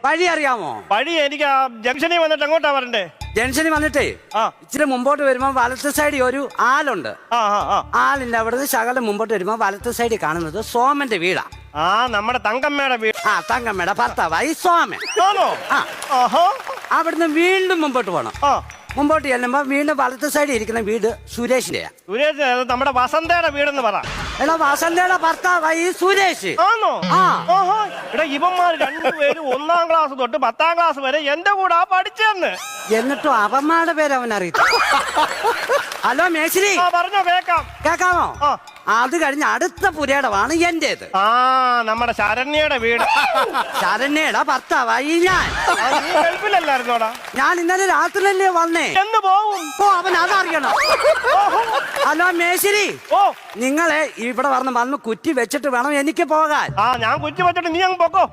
വഴി അറിയാമോ? വഴി എനിക്ക് ആ ജംഗ്ഷനിൽ വന്നിട്ട് എങ്ങോട്ടാ വരണ്ടേ? ജംഗ്ഷനിൽ വന്നിട്ടേ ഇച്ചിരി മുമ്പോട്ട് വരുമ്പോ വലത്ത് സൈഡിൽ ഒരു ആലുണ്ട്. ആലിന്റെ അവിടുന്ന് ശകലം മുമ്പോട്ട് വരുമ്പോ വലത്ത് സൈഡിൽ കാണുന്നത് സോമന്റെ വീടാ. നമ്മുടെ തങ്കമ്മയുടെ വീട്. തങ്കമ്മയുടെ ഭർത്താവായി സോമൻ. അവിടുന്ന് വീണ്ടും മുമ്പോട്ട് പോണം. മുമ്പോട്ട് ചെല്ലുമ്പോ വീണ്ടും വലത്ത് സൈഡിൽ ഇരിക്കുന്ന വീട് സുരേഷിന്റെയാ. സുരേഷ് നമ്മുടെ വസന്തയുടെ വീടെന്ന് പറ. എടാ വസന്തയുടെ ഭർത്താവായി സുരേഷ്. ആണോ? എടാ ഇവന്മാർ രണ്ടുപേരും 1ാം ക്ലാസ് തൊട്ട് 10ാം ക്ലാസ് വരെ എന്റെ കൂടെ പഠിച്ചെന്ന്. എന്നിട്ടും അവന്മാരുടെ പേര് അവൻ അറിയില്ല. ഹലോ മേശ്രി, പറഞ്ഞോ, കേക്കാമോ? അത് കഴിഞ്ഞ് അടുത്ത പുരയിടമാണ് എന്റേത്. നമ്മുടെ ശരണ്യയുടെ വീട്. ശരണ്യയുടെ ഭർത്താവായി ഞാൻ. ഗൾഫിലല്ലായിരുന്നോടാ? ഞാൻ ഇന്നലെ രാത്രിയല്ലേ വന്നേ. എന്ന് പോവും. അവൻ അതറിയണം. ഹലോ മേശ്രി, നിങ്ങളെ ഇവിടെ വന്ന് കുറ്റി വെച്ചിട്ട് വേണം എനിക്ക് പോകാൻ. ഞാൻ കുറ്റി വെച്ചിട്ട് നീ അങ്ങ് പോക്കോ.